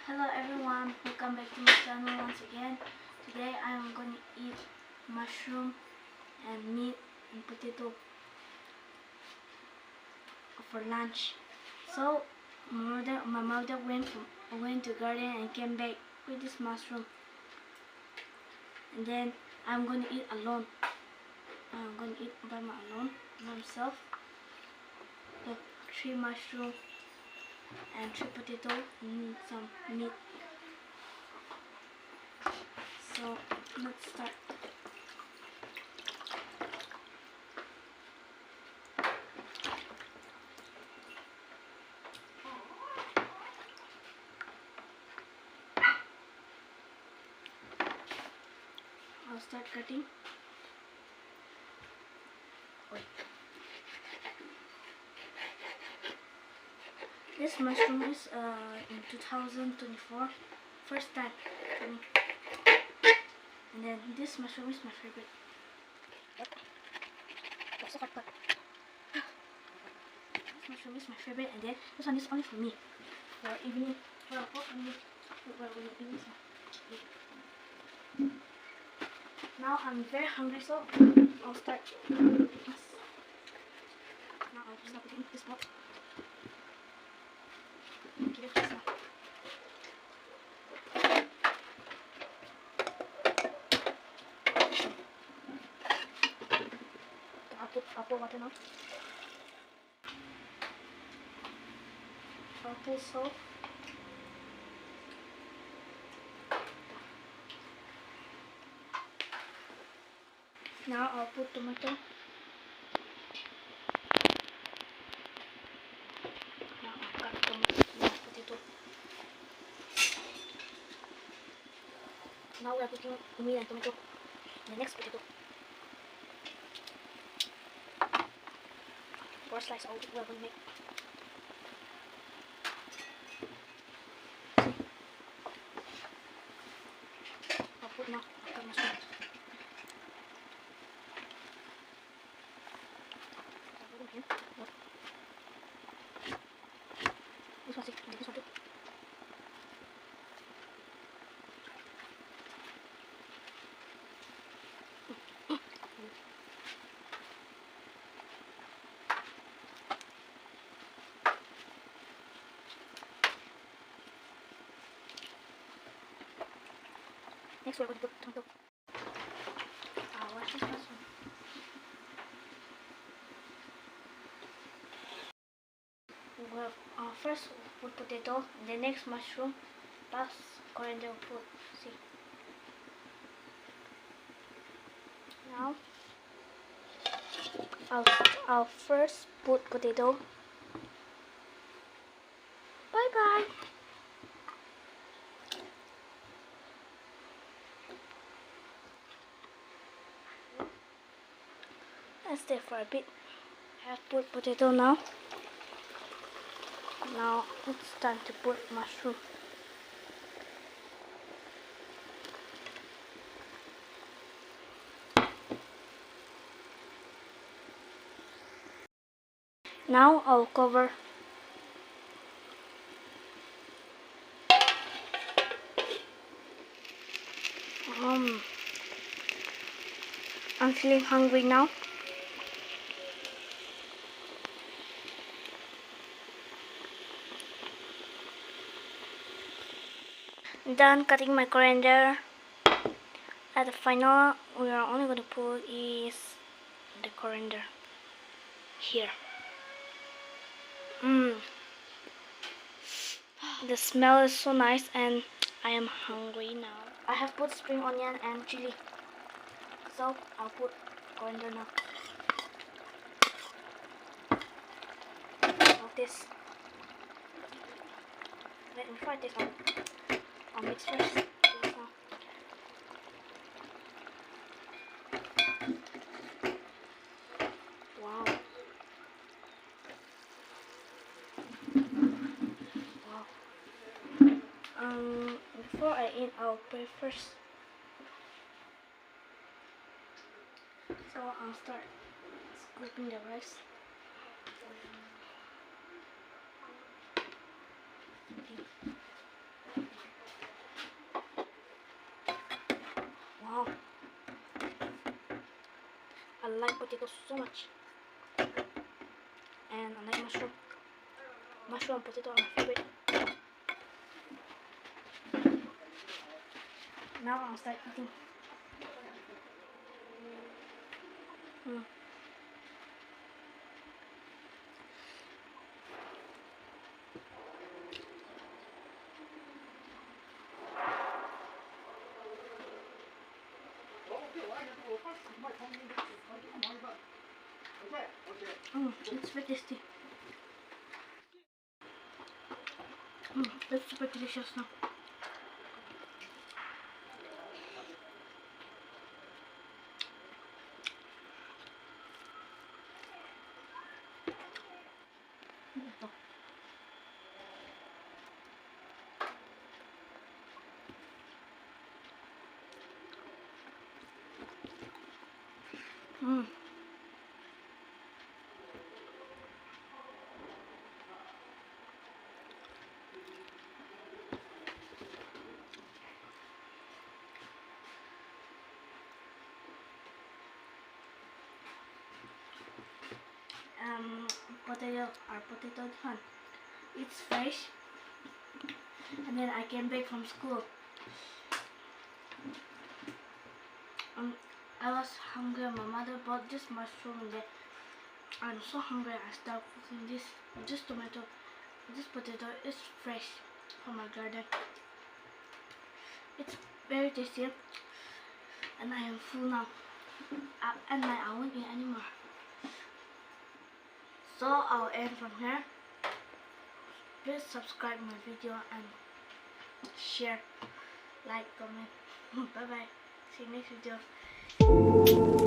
Hello everyone, welcome back to my channel once again. Today I am going to eat mushroom and meat and potato for lunch. So my mother went to garden and came back with this mushroom. And then I'm going to eat alone. I'm going to eat by myself. The 3 mushroom and 3 potato and some meat. So let's start. I'll start cutting. Wait. This mushroom is in 2024, first time for me. And then this mushroom is my favorite. This mushroom is my favorite, and then this one is only for me. For evening, for evening. Now I'm very hungry, so I'll start. Now I'll start putting this pot. Give it this now. I'll put water now. I'll put salt. Now I'll put tomato. Now I'll cut potato. Now we are putting meat and tomato. The next potato. 4 slices we are going to make. I'll put now. I'll cut mushroom. This one too. This one too. Next we're going to put tomato. Watch this mushroom. Well, first we'll put potato, the next mushroom, plus coriander we'll put. See. Now I'll first put potato. Bye bye. Let's stay for a bit. I have put potato now. Now it's time to put mushroom. Now I'll cover. I'm feeling hungry now. Done cutting my coriander. At the final, we are only going to put is the coriander here. The smell is so nice, and I am hungry now. I have put spring onion and chili, so I'll put coriander now. Like this. Let me try this one. I'll mix first. This one. Wow. Before I eat, I'll pray first. So I'll start scooping the rice. Okay. like potatoes so much. And I like mushroom. Mushroom and potato are my favorite. Now I'll start eating. Mm. It's very tasty. It's super delicious now. Mm. Potato or potato fun. It's fresh, and then I came back from school. I was hungry. My mother bought this mushroom, and then I'm so hungry. I started cooking this. This tomato, this potato is fresh from my garden. It's very tasty, and I am full now. And I won't eat anymore. So I'll end from here. Please subscribe my video and share, like, comment. Bye bye. See you next video.